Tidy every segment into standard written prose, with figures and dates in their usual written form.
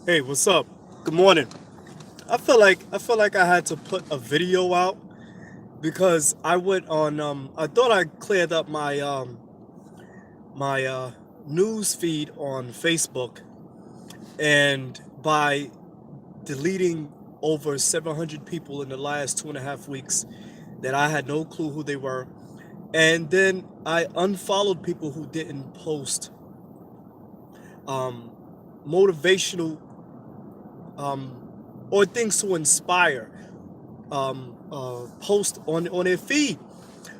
Hey, what's up? Good morning. I felt like I had to put a video out because I went on I thought I cleared up my news feed on Facebook, and by deleting over 700 people in the last 2.5 weeks that I had no clue who they were, and then I unfollowed people who didn't post um motivational um or things to inspire post on their feed.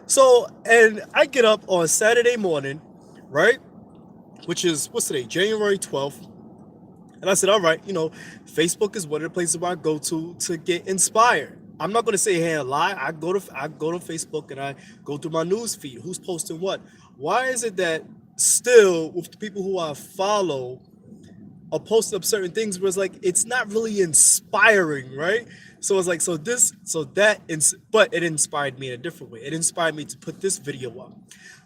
So, and I get up on Saturday morning, right? Which is what's today, January 12th. And I said, all right, Facebook is one of the places where I go to get inspired. I'm not gonna say hey and lie. I go to Facebook and I go through my news feed. Who's posting what? Why is it that still with the people who I follow are posting up certain things where it's like it's not really inspiring, right? So it's like but it inspired me in a different way. It inspired me to put this video up.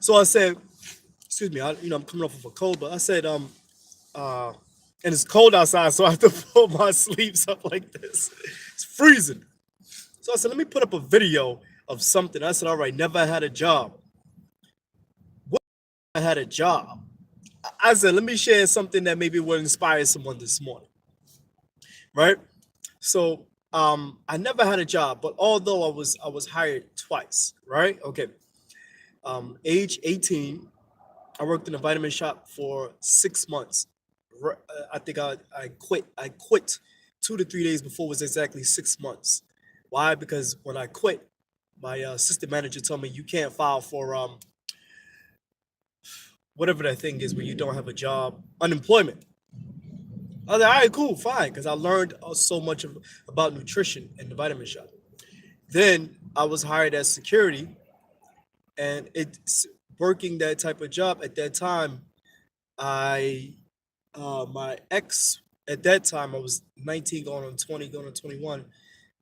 So I said, excuse me, I'm coming off of a cold, but I said, uh, and it's cold outside, so I have to pull my sleeves up like this. It's freezing. So I said, let me put up a video of something. I said, all right, never had a job. What if I had a job? I said, let me share something that maybe will inspire someone this morning, right? So I never had a job, but although I was hired twice, right? Okay. Age 18, I worked in a vitamin shop for 6 months. I think I quit. I quit 2 to 3 days before it was exactly 6 months. Why? Because when I quit, my assistant manager told me you can't file for whatever that thing is when you don't have a job, unemployment. I was like, all right, cool, fine, because I learned so much about nutrition in the vitamin shop. Then I was hired as security, and it's working that type of job at that time. I my ex at that time, I was 19 going on 20, going on 21.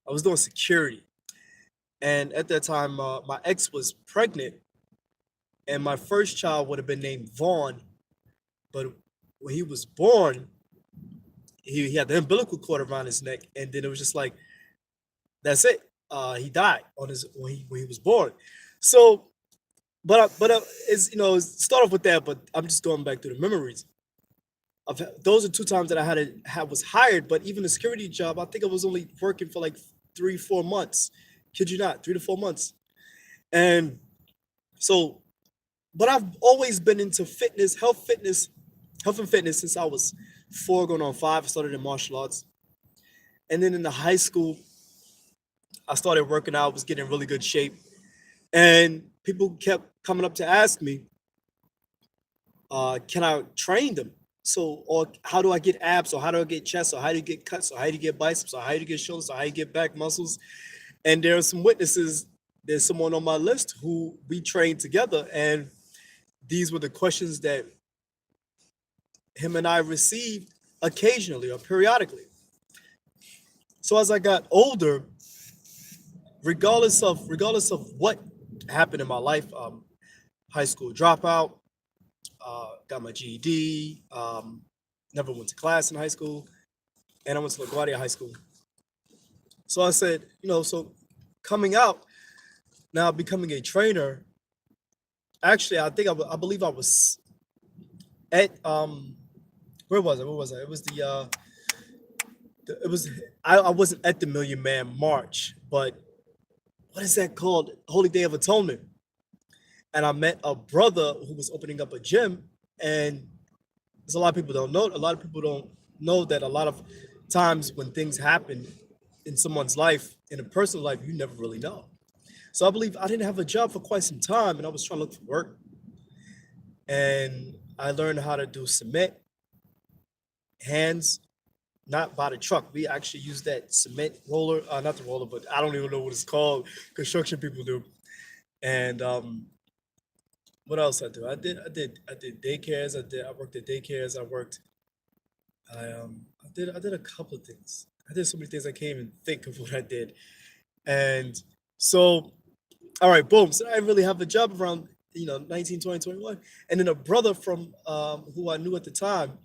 I was doing security, and at that time, my ex was pregnant, and my first child would have been named Vaughn, but when he was born, he had the umbilical cord around his neck, and then it was just like that's it. He died on his when he was born. So, is start off with that. But I'm just going back to the memories. Those are two times that I was hired. But even the security job, I think I was only working for like 3 4 months. Kid you not, 3 to 4 months. And so, but I've always been into health and fitness since I was 4 going on 5. I started in martial arts, and then in the high school, I started working out. Was getting in really good shape, and people kept coming up to ask me, can I train them? So, or how do I get abs? Or how do I get chest? Or how do you get cuts? Or how do you get biceps? Or how do you get shoulders? Or how do you get back muscles? And there are some witnesses. There's someone on my list who we trained together, and these were the questions that him and I received occasionally or periodically. So as I got older, regardless of what happened in my life, high school dropout, got my GED, never went to class in high school, and I went to LaGuardia High School. So I said, so coming out now, becoming a trainer. Actually, I believe I was at where was it? Where was I? It was it was I wasn't at the Million Man March, but what is that called? Holy Day of Atonement. And I met a brother who was opening up a gym, and there's a lot of people don't know. A lot of people don't know that a lot of times when things happen in someone's life, in a personal life, you never really know. So I believe I didn't have a job for quite some time, and I was trying to look for work. And I learned how to do cement, hands, not by the truck. We actually use that cement roller, not the roller, but I don't even know what it's called. Construction people do. And what else I do? I did daycares. I worked at daycares. I did a couple of things. I did so many things I can't even think of what I did. And so, all right, boom. So I didn't really have a job around 19, 20, 21. And then a brother from who I knew at the time,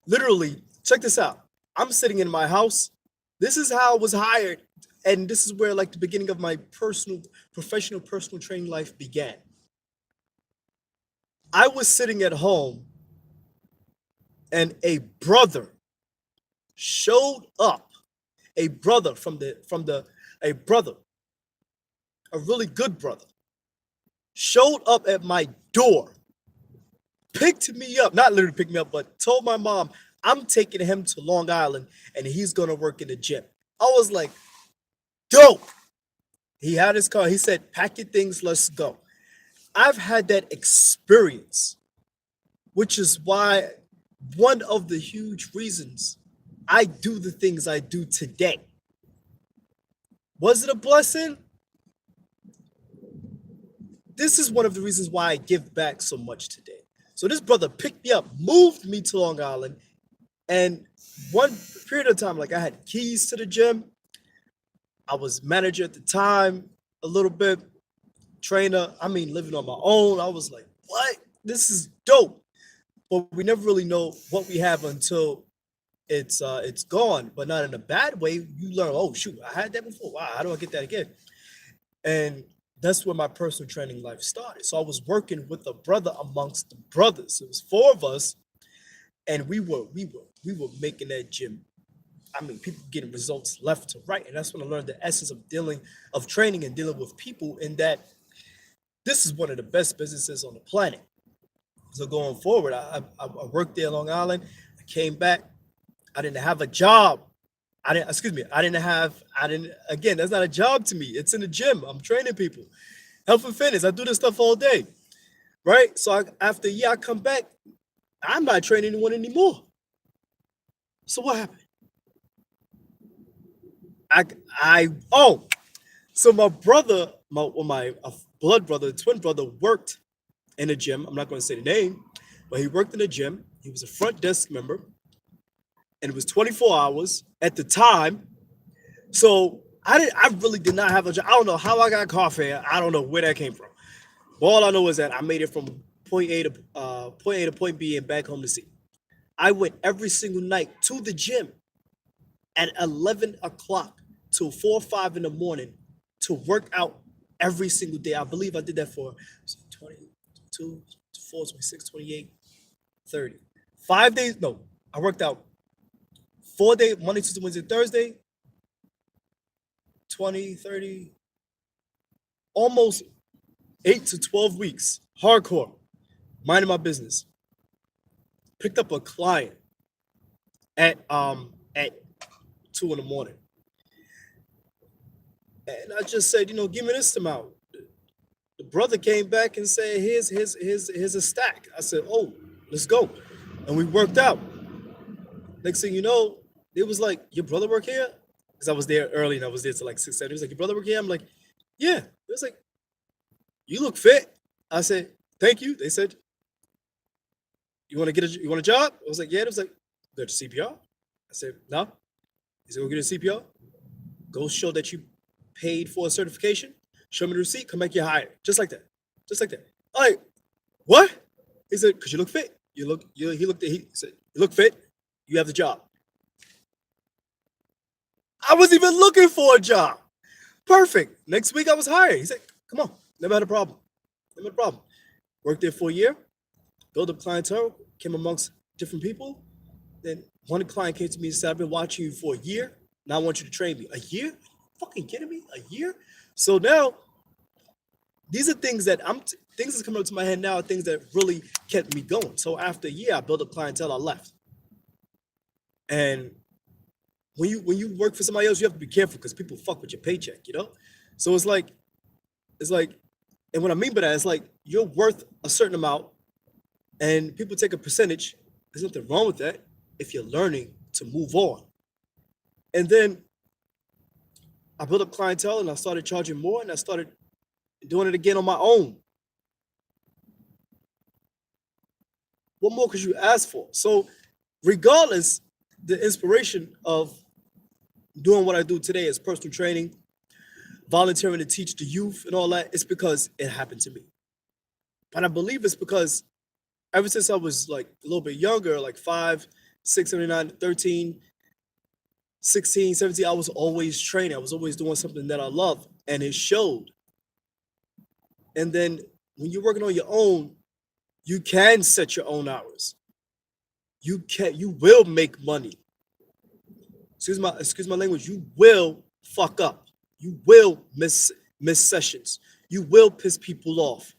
literally. check this out. I'm sitting in my house. This is how I was hired. And this is where like the beginning of my professional personal training life began. I was sitting at home and a brother showed up. A brother a brother, a really good brother, showed up at my door, picked me up, not literally picked me up, but told my mom, I'm taking him to Long Island and he's gonna work in the gym. I was like, dope. He had his car. He said, pack your things, let's go. I've had that experience, which is why one of the huge reasons I do the things I do today. Was it a blessing? This is one of the reasons why I give back so much today. So this brother picked me up, moved me to Long Island, and one period of time, like I had keys to the gym. I was manager at the time, a little bit, trainer. I mean, living on my own. I was like, what? This is dope. But we never really know what we have until it's gone, but not in a bad way. You learn, oh shoot, I had that before. Wow, how do I get that again? And that's where my personal training life started. So I was working with a brother amongst the brothers. It was four of us, and we were making that gym. I mean, people getting results left to right, and that's when I learned the essence of training and dealing with people. In that, this is one of the best businesses on the planet. So going forward, I worked there in Long Island. I came back. I didn't have a job. I didn't, excuse me, I didn't, again, that's not a job to me. It's in the gym. I'm training people. Health and fitness. I do this stuff all day. Right? So after a year, I come back. I'm not training anyone anymore. So what happened? Oh, so my brother, my blood brother, twin brother worked in a gym. I'm not going to say the name, but he worked in a gym. He was a front desk member, and it was 24 hours at the time. So I really did not have a job. I don't know how I got car fare. I don't know where that came from. All I know is that I made it from point A to point B and back home to see. I went every single night to the gym at 11 o'clock till 4 or 5 in the morning to work out every single day. I believe I did that for 22, 24, 26, 28, 30. 5 days. No, I worked out 4 days, Monday, Tuesday, Wednesday, Thursday, 20, 30, almost 8 to 12 weeks. Hardcore. Minding my business. Picked up a client at 2 in the morning. And I just said, give me this amount. The brother came back and said, here's a stack. I said, oh, let's go. And we worked out. Next thing you know, it was like, your brother work here? Because I was there early and I was there till like 6, 7. He was like, your brother work here? I'm like, yeah. It was like, you look fit. I said, thank you. They said, you want a job? I was like, yeah. It was like, go to CPR. I said, no. He said, go get a CPR. Go show that you paid for a certification. Show me the receipt. Come back, you're hired. Just like that. Just like that. I'm like, what? He said, because you look fit. He said, you look fit. You have the job. I was even looking for a job. Perfect. Next week I was hired. He said, come on. Never had a problem. Never had a problem. Worked there for a year. Built up clientele. Came amongst different people. Then one client came to me and said, I've been watching you for a year. Now I want you to train me. A year? Are you fucking kidding me? A year? So now, these are things that things that's coming up to my head now are things that really kept me going. So after a year, I built up clientele, I left. And when you work for somebody else, you have to be careful because people fuck with your paycheck, So it's like, and what I mean by that is like you're worth a certain amount and people take a percentage. There's nothing wrong with that if you're learning to move on. And then I built up clientele and I started charging more and I started doing it again on my own. What more could you ask for? So regardless, the inspiration of doing what I do today is personal training, volunteering to teach the youth and all that, it's because it happened to me. But I believe it's because ever since I was like a little bit younger, like 5, 6, 7, 9, 13, 16, 17, I was always training. I was always doing something that I love, and it showed. And then when you're working on your own, you can set your own hours. You will make money. Excuse my language. You will fuck up. You will miss sessions. You will piss people off.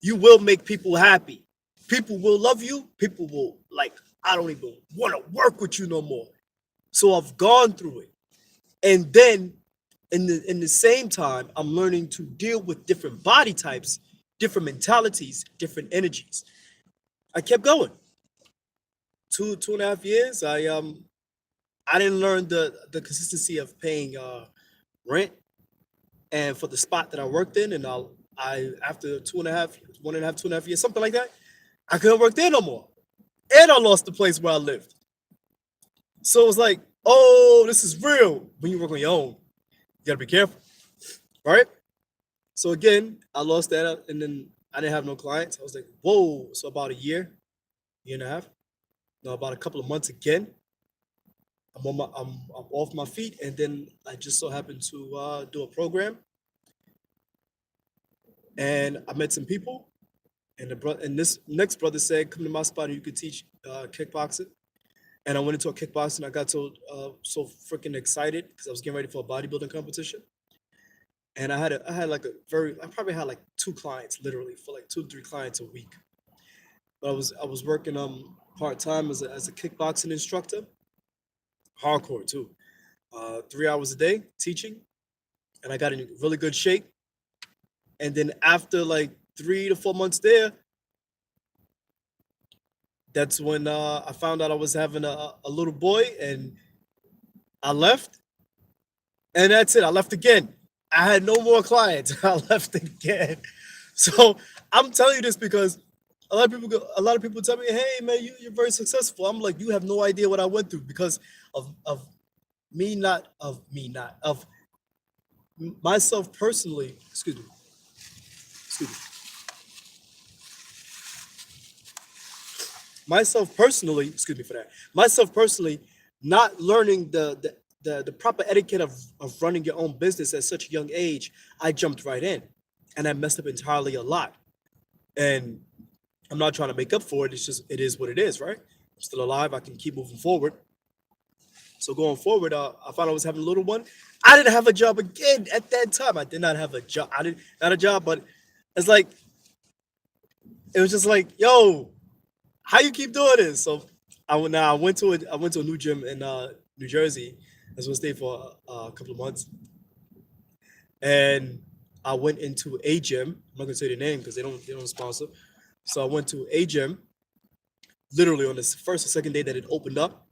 You will make people happy. People will love you. People will like, I don't even want to work with you no more. So I've gone through it. And then in the same time, I'm learning to deal with different body types, different mentalities, different energies. I kept going. 2.5 years. I didn't learn the consistency of paying rent and for the spot that I worked in, and I after 2.5, 1.5, 2.5 years, something like that, I couldn't work there no more, and I lost the place where I lived. So it was like, oh, this is real. When you work on your own, you gotta be careful, right? So again, I lost that, and then I didn't have no clients. I was like, whoa. So about a year and a half, no, about a couple of months again. I'm off my feet, and then I just so happened to do a program, and I met some people, and this next brother said, "Come to my spot, and you could teach kickboxing." And I went into a kickboxing. I got so freaking excited because I was getting ready for a bodybuilding competition, and I probably had like two clients literally for like 2 3 clients a week. But I was working part time as a kickboxing instructor, hardcore too. 3 hours a day teaching, and I got in really good shape. And then after like 3 to 4 months there, that's when I found out I was having a little boy, and I left. And that's it. I left again. I had no more clients. I left again. So I'm telling you this because a lot of people tell me, "Hey man, you're very successful." I'm like, you have no idea what I went through because of of myself personally. Excuse me. Myself personally, excuse me for that. Myself personally, not learning the proper etiquette of running your own business at such a young age, I jumped right in, and I messed up entirely a lot. And I'm not trying to make up for it. It's just it is what it is, right? I'm still alive. I can keep moving forward. So going forward, I found I was having a little one. I didn't have a job again at that time. I did not have a job. I didn't not a job, but it's like it was just like, yo, how you keep doing this? So I went to a new gym in New Jersey. I was gonna stay for a couple of months, and I went into a gym. I'm not gonna say the name because they don't sponsor. So I went to a gym literally on the first or second day that it opened up.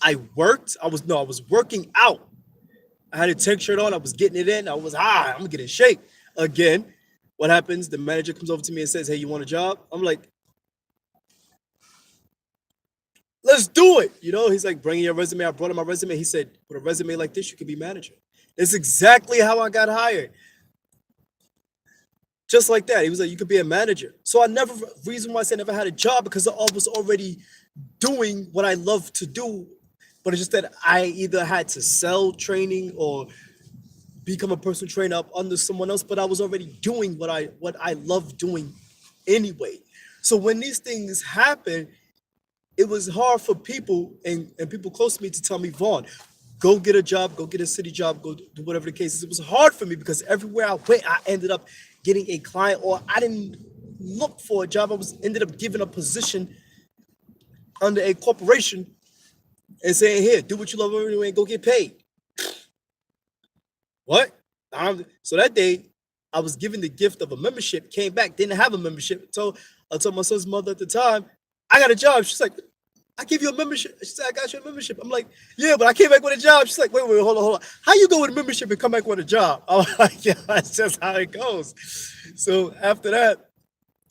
I worked. I was working out. I had a tank shirt on. I was getting it in. I was I'm gonna get in shape again. What happens? The manager comes over to me and says, "Hey, you want a job?" I'm like, let's do it. He's like, bring in your resume. I brought him my resume. He said, with a resume like this, you could be manager. That's exactly how I got hired. Just like that. He was like, you could be a manager. So reason why I said I never had a job because I was already doing what I love to do. But it's just that I either had to sell training or become a personal trainer up under someone else, but I was already doing what I love doing anyway. So when these things happen, it was hard for people and people close to me to tell me, Vaughn, go get a job, go get a city job, go do whatever the case is. It was hard for me because everywhere I went, I ended up getting a client, or I didn't look for a job. I was ended up given a position under a corporation and saying, here, do what you love and go get paid. What? So that day, I was given the gift of a membership, came back, didn't have a membership. I told my son's mother at the time, I got a job. She's like, I give you a membership. She said, I got you a membership. I'm like, yeah, but I came back with a job. She's like, wait, hold on. How you go with a membership and come back with a job? I'm like, yeah, that's just how it goes. So after that,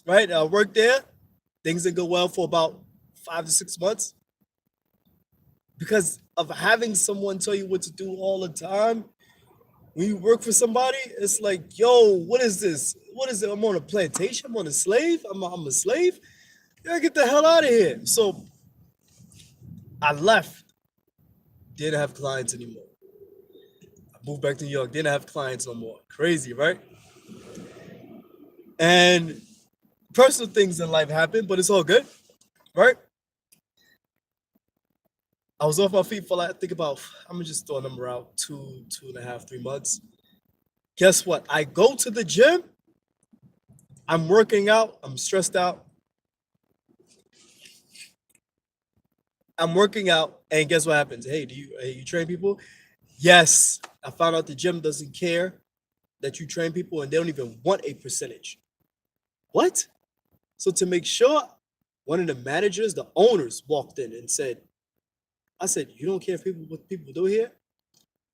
right, I worked there. Things didn't go well for about 5 to 6 months because of having someone tell you what to do all the time. When you work for somebody, it's like, yo, what is this? What is it? I'm on a plantation. I'm on a slave. I'm a slave. Yeah, get the hell out of here. So I left, didn't have clients anymore. I moved back to New York, didn't have clients no more. Crazy, right? And personal things in life happen, but it's all good, right? I was off my feet for like, I think about, I'm gonna just throw a number out, 2.5, 3 months. Guess what? I go to the gym, I'm working out, I'm stressed out, I'm working out, and guess what happens? Hey, you train people? Yes. I found out the gym doesn't care that you train people and they don't even want a percentage. What? So to make sure, one of the managers, the owners, walked in and said, I said, you don't care if people what people do here?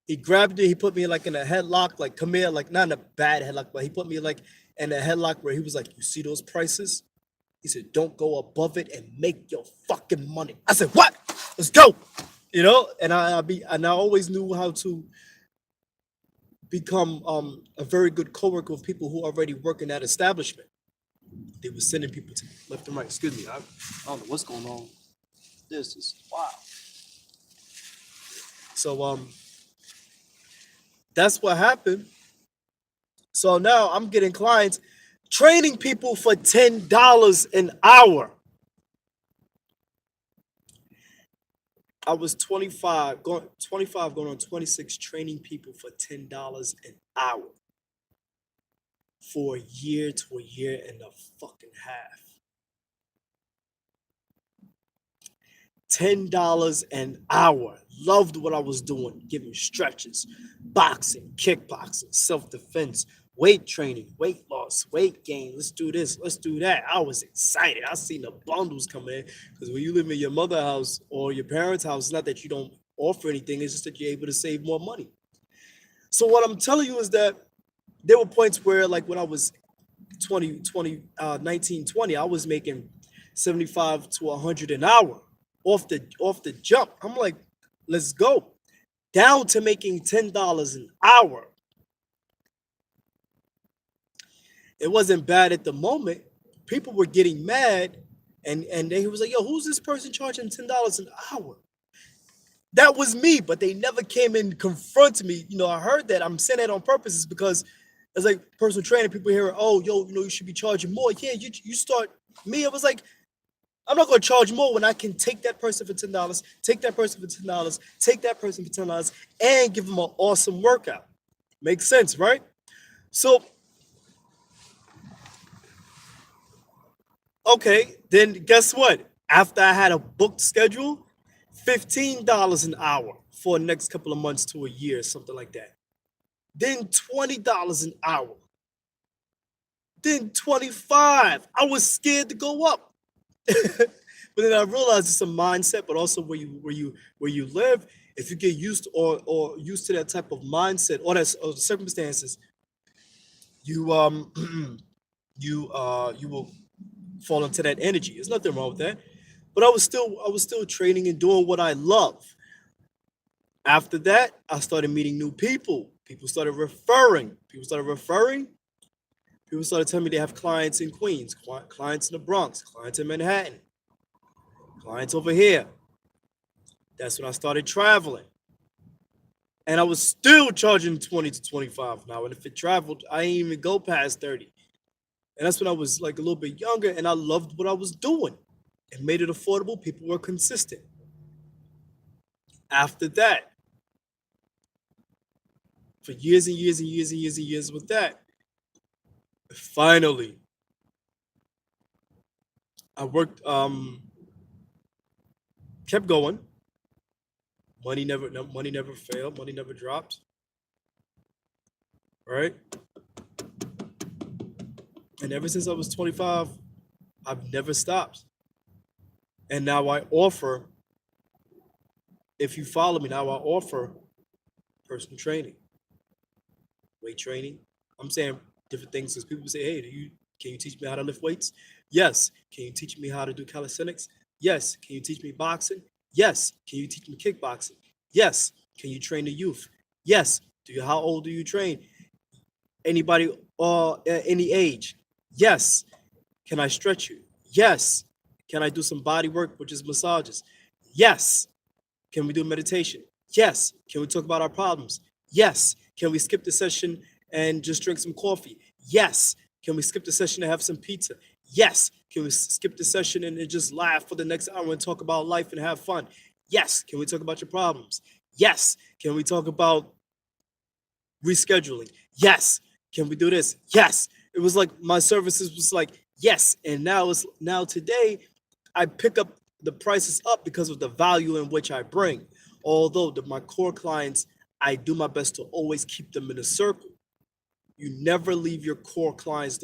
He grabbed it, he put me like in a headlock, like come here, like not in a bad headlock, but he put me like in a headlock where he was like, you see those prices? He said, don't go above it and make your fucking money. I said, what? Let's go. You know, and I always knew how to become a very good coworker with people who already work in that establishment. They were sending people to left and right. Excuse me, I don't know what's going on. This is wow. So that's what happened. So now I'm getting clients training people for $10 an hour. I was 25, going on 26, training people for $10 an hour for a year to a year and a fucking half. $10 an hour. Loved what I was doing, giving stretches, boxing, kickboxing, self-defense, weight training, weight loss, weight gain. Let's do this, let's do that. I was excited. I seen the bundles coming in because when you live in your mother's house or your parents' house, it's not that you don't offer anything, it's just that you're able to save more money. So what I'm telling you is that there were points where, like when I was 19, 20, I was making 75 to 100 an hour off the jump. I'm like, let's go. Down to making $10 an hour. It wasn't bad at the moment. People were getting mad, and they was like, yo, who's this person charging $10 an hour? That was me, but they never came and confronted me. You know, I heard that. I'm saying that on purpose is because it's like personal training. People hear, oh, yo, you know, you should be charging more. Yeah, you start me. It was like, I'm not going to charge more when I can take that person for $10, take that person for $10, take that person for $10, and give them an awesome workout. Makes sense, right? So, okay, then guess what? After I had a booked schedule, $15 an hour for the next couple of months to a year, something like that. Then $20 an hour. Then 25. I was scared to go up. But then I realized it's a mindset, but also where you live. If you get used to, or used to that type of mindset or that or circumstances, you you will fall into that energy. There's nothing wrong with that. But I was still training and doing what I love. After that, I started meeting new people. People started referring. People started telling me they have clients in Queens, clients in the Bronx, clients in Manhattan, clients over here. That's when I started traveling. And I was still charging 20 to 25 an hour. And if it traveled, I didn't even go past 30. And that's when I was like a little bit younger and I loved what I was doing. It made it affordable. People were consistent. After that, for years and years and years and years and years with that, finally, I worked, kept going. Money never failed. Money never dropped. Right. And ever since I was 25, I've never stopped. And now I offer, if you follow me, now I offer personal training, weight training. I'm saying different things because people say, hey, can you teach me how to lift weights? Yes. Can you teach me how to do calisthenics? Yes. Can you teach me boxing? Yes. Can you teach me kickboxing? Yes. Can you train the youth? Yes. How old do you train? Anybody any age? Yes. Can I stretch you? Yes. Can I do some body work, which is massages? Yes. Can we do meditation? Yes. Can we talk about our problems? Yes. Can we skip the session and just drink some coffee? Yes. Can we skip the session and have some pizza? Yes. Can we skip the session and just laugh for the next hour and talk about life and have fun? Yes. Can we talk about your problems? Yes. Can we talk about rescheduling? Yes. Can we do this? Yes. It was like my services was like, yes. And now today I pick up the prices up because of the value in which I bring. Although my core clients, I do my best to always keep them in a circle. You never leave your core clients,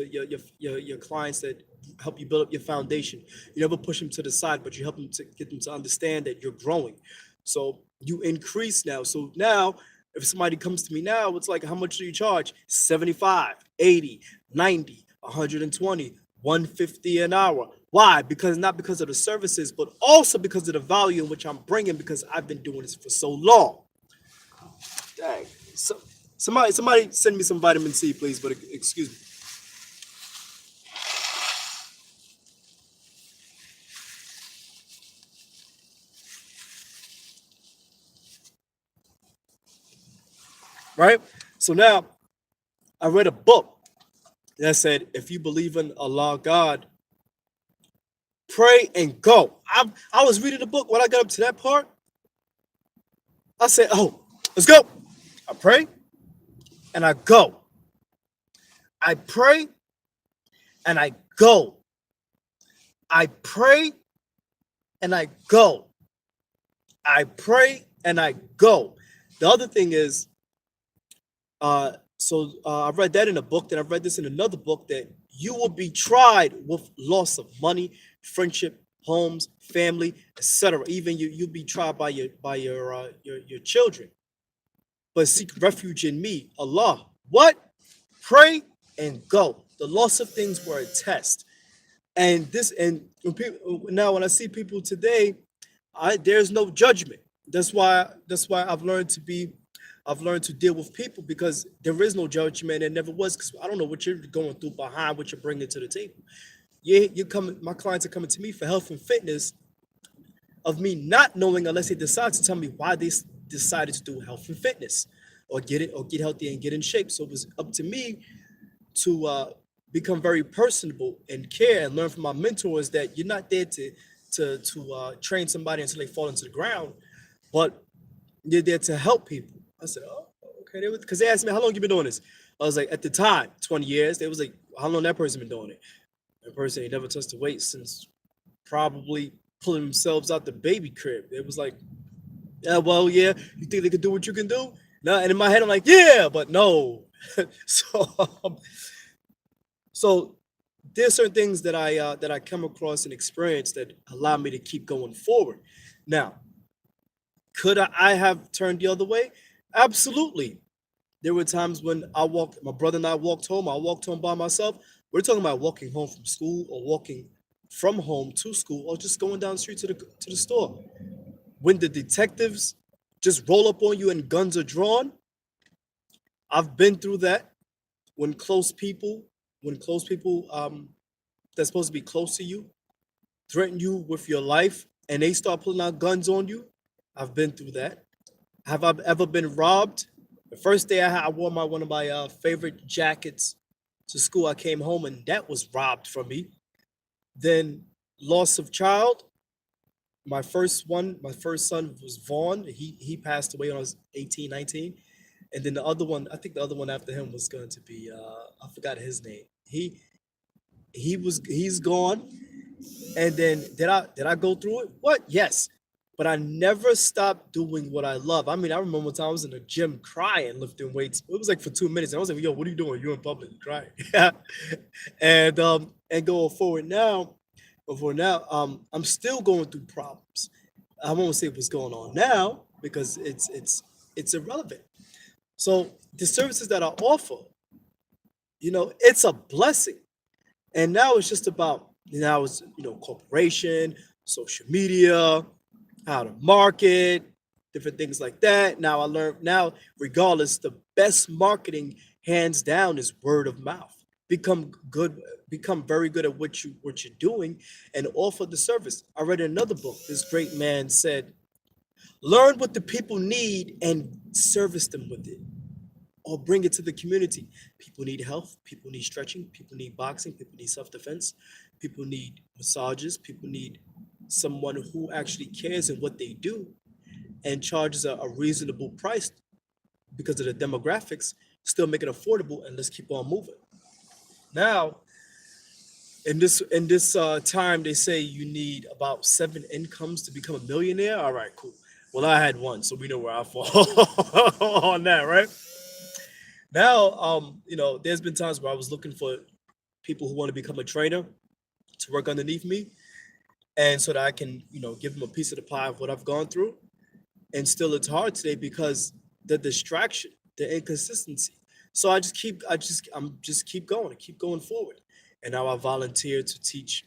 your clients that help you build up your foundation. You never push them to the side, but you help them to get them to understand that you're growing. So you increase now. So now, if somebody comes to me now, it's like, how much do you charge? 75, 80, 90, 120, 150 an hour. Why? Because not because of the services, but also because of the value in which I'm bringing because I've been doing this for so long. Dang. So, somebody send me some vitamin C, please. But excuse me. Right? So now I read a book that said, if you believe in Allah, God, pray and go. I was reading the book when I got up to that part. I said, oh, let's go. I pray and I go. I pray and I go. I pray and I go. I pray and I go. The other thing is, I read that in a book. Then I read this in another book that you will be tried with loss of money, friendship, homes, family, etc. Even you'll be tried by your children. But seek refuge in me, Allah. What? Pray and go. The loss of things were a test. And this and when people, now when I see people today, there's no judgment. That's why I've learned to deal with people because there is no judgment and never was because I don't know what you're going through behind what you're bringing to the table. You come, my clients are coming to me for health and fitness of me not knowing unless they decide to tell me why they decided to do health and fitness or get healthy and get in shape. So it was up to me to become very personable and care and learn from my mentors that you're not there to train somebody until they fall into the ground, but you're there to help people. I said, oh, okay. Because they asked me, how long you been doing this? I was like, at the time, 20 years. They was like, how long that person been doing it? That person ain't never touched the weight since probably pulling themselves out the baby crib. It was like, yeah, well, yeah, you think they could do what you can do? No, and in my head, I'm like, yeah, but no. so, um, so there's certain things that I come across and experience that allow me to keep going forward. Now, could I have turned the other way? Absolutely. There were times when my brother and I walked home. I walked home by myself. We're talking about walking home from school or walking from home to school or just going down the street to the store. When the detectives just roll up on you and guns are drawn, I've been through that. When close people that's supposed to be close to you threaten you with your life and they start pulling out guns on you, I've been through that. Have I ever been robbed? The first day I wore one of my favorite jackets to school. I came home and that was robbed from me. Then loss of child. My first son was Vaughn. He passed away when I was 18, 19. And then the other one, I think the other one after him was going to be I forgot his name. He's gone. And then did I go through it? What? Yes. But I never stopped doing what I love. I mean, I remember one time I was in the gym crying, lifting weights. It was like for 2 minutes. I was like, yo, what are you doing? You're in public crying. Yeah. And going forward now, before now, I'm still going through problems. I won't say what's going on now because it's irrelevant. So the services that I offer, it's a blessing. And now it's just about now it's corporation, social media, how to market, different things like that. Now I learned now, regardless, the best marketing hands down is word of mouth. Become good, become very good at what you're doing and offer the service. I read another book. This great man said, Learn what the people need and service them with it, or bring it to the community. People need health, people need stretching, people need boxing, people need self-defense, people need massages, people need someone who actually cares in what they do and charges a reasonable price because of the demographics, still make it affordable, and let's keep on moving. Now, in this time, they say you need about 7 incomes to become a millionaire. All right, cool. Well, I had one, so we know where I fall on that, right? Now, there's been times where I was looking for people who want to become a trainer to work underneath me, and so that I can, give them a piece of the pie of what I've gone through. And still, it's hard today because the distraction, the inconsistency. So I'm just keep going forward. And now I volunteer to teach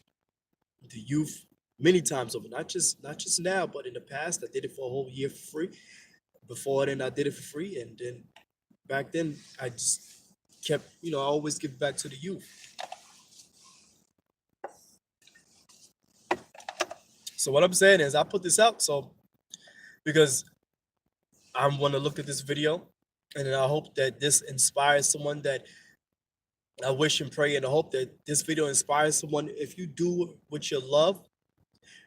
the youth many times over, not just now, but in the past. I did it for a whole year for free. Before then, I did it for free, and then back then, I just kept, I always give back to the youth. So what I'm saying is, I put this out so because I'm going to look at this video, and then I hope that this inspires someone. That I wish and pray and hope that this video inspires someone. If you do what you love,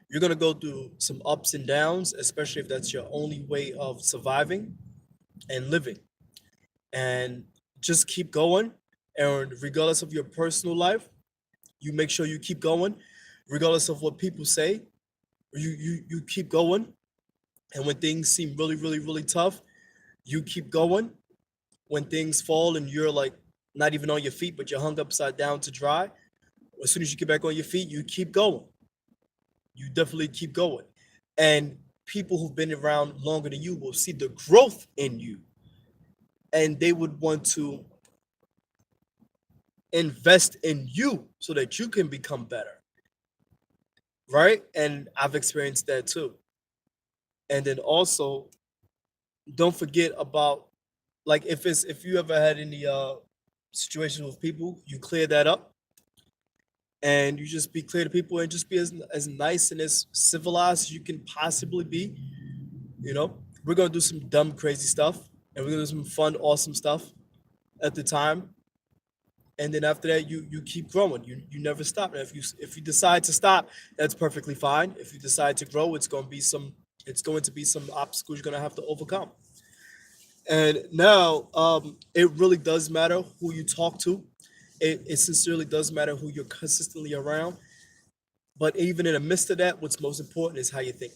you're gonna go through some ups and downs, especially if that's your only way of surviving and living. And just keep going. And regardless of your personal life, you make sure you keep going, regardless of what people say. You keep going. And when things seem really, really, really tough, you keep going. When things fall and you're like not even on your feet, but you're hung upside down to dry, as soon as you get back on your feet, you keep going. You definitely keep going. And people who've been around longer than you will see the growth in you, and they would want to invest in you so that you can become better, right? And I've experienced that too. And then also, don't forget about, like, if you ever had any situations with people, you clear that up, and you just be clear to people, and just be as nice and as civilized as you can possibly be. You know, we're gonna do some dumb, crazy stuff, and we're gonna do some fun, awesome stuff at the time. And then after that, you keep growing. You never stop. And if you decide to stop, that's perfectly fine. If you decide to grow, it's going to be some obstacles you're gonna have to overcome. And now, it really does matter who you talk to. It sincerely does matter who you're consistently around. But even in the midst of that, what's most important is how you think,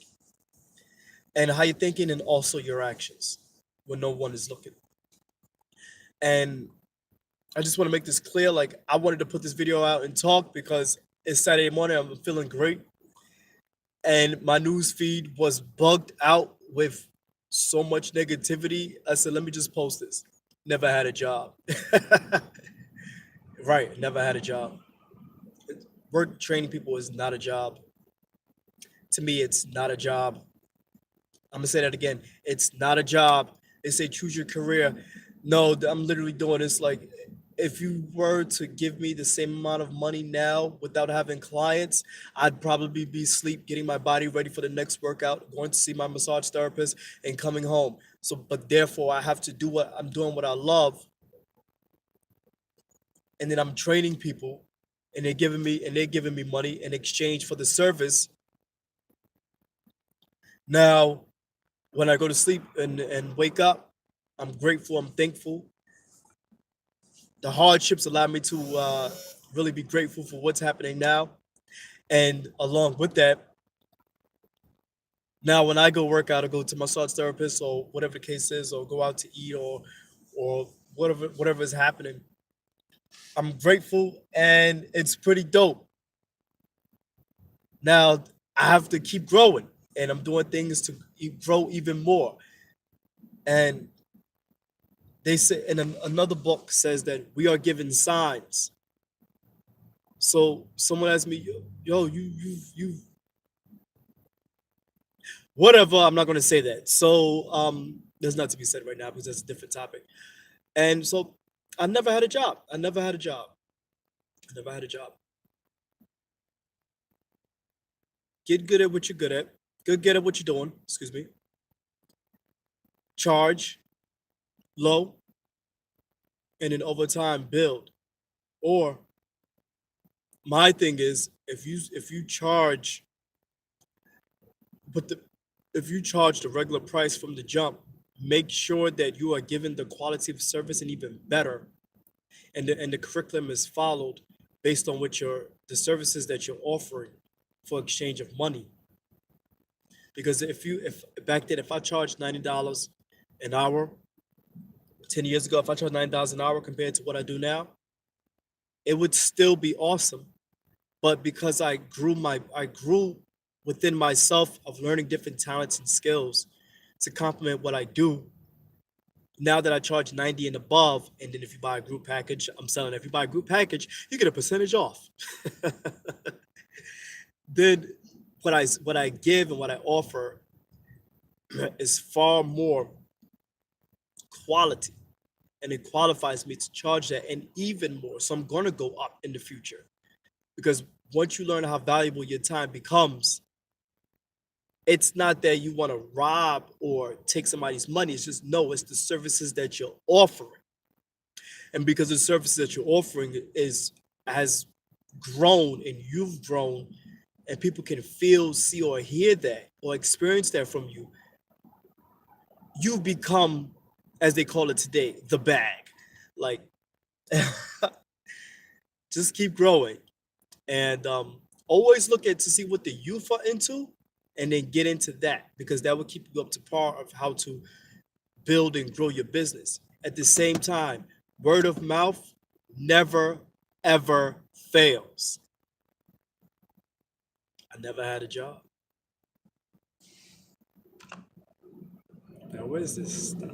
and how you're thinking, and also your actions when no one is looking. And I just want to make this clear. Like, I wanted to put this video out and talk because it's Saturday morning. I'm feeling great, and my news feed was bugged out with so much negativity. I said, let me just post this. Never had a job. Right, never had a job. Work training people is not a job. To me, it's not a job. I'm gonna say that again. It's not a job. They say choose your career. No, I'm literally doing this. Like, if you were to give me the same amount of money now without having clients, I'd probably be asleep, getting my body ready for the next workout, going to see my massage therapist, and coming home. So, but therefore, I have to do what I'm doing, what I love, and then I'm training people, and they're giving me money in exchange for the service. Now, when I go to sleep and wake up, I'm grateful. I'm thankful. The hardships allow me to really be grateful for what's happening now. And along with that, now when I go work out or go to massage therapist or whatever the case is, or go out to eat, or whatever is happening, I'm grateful, and it's pretty dope. Now I have to keep growing, and I'm doing things to grow even more. And they say, and another book says that we are given signs. So someone asked me, yo, you whatever. I'm not going to say that. So there's not to be said right now because that's a different topic. And so I never had a job. I never had a job. I never had a job. Get good at what you're good at. Get good at what you're doing. Excuse me. charge low and then over time build. Or my thing is if you charge but the if you charge the regular price from the jump, make sure that you are given the quality of service and even better, and the curriculum is followed based on what your the services that you're offering for exchange of money. Because if back then if I charged $90 an hour 10 years ago, if I charged $9 an hour compared to what I do now, it would still be awesome. But because I grew within myself of learning different talents and skills to complement what I do. Now that I charge 90 and above, and then if you buy a group package, I'm selling. If you buy a group package, you get a percentage off. Then what I give and what I offer is far more quality, and it qualifies me to charge that and even more. So I'm gonna go up in the future because once you learn how valuable your time becomes, it's not that you want to rob or take somebody's money. It's just no, it's the services that you're offering. And because the services that you're offering is has grown and you've grown and people can feel, see, or hear that or experience that from you, you've become, as they call it today, the bag. Like just keep growing. And always look at to see what the youth are into and then get into that because that will keep you up to par of how to build and grow your business. At the same time, word of mouth never ever fails. I never had a job. Now where's this stuff?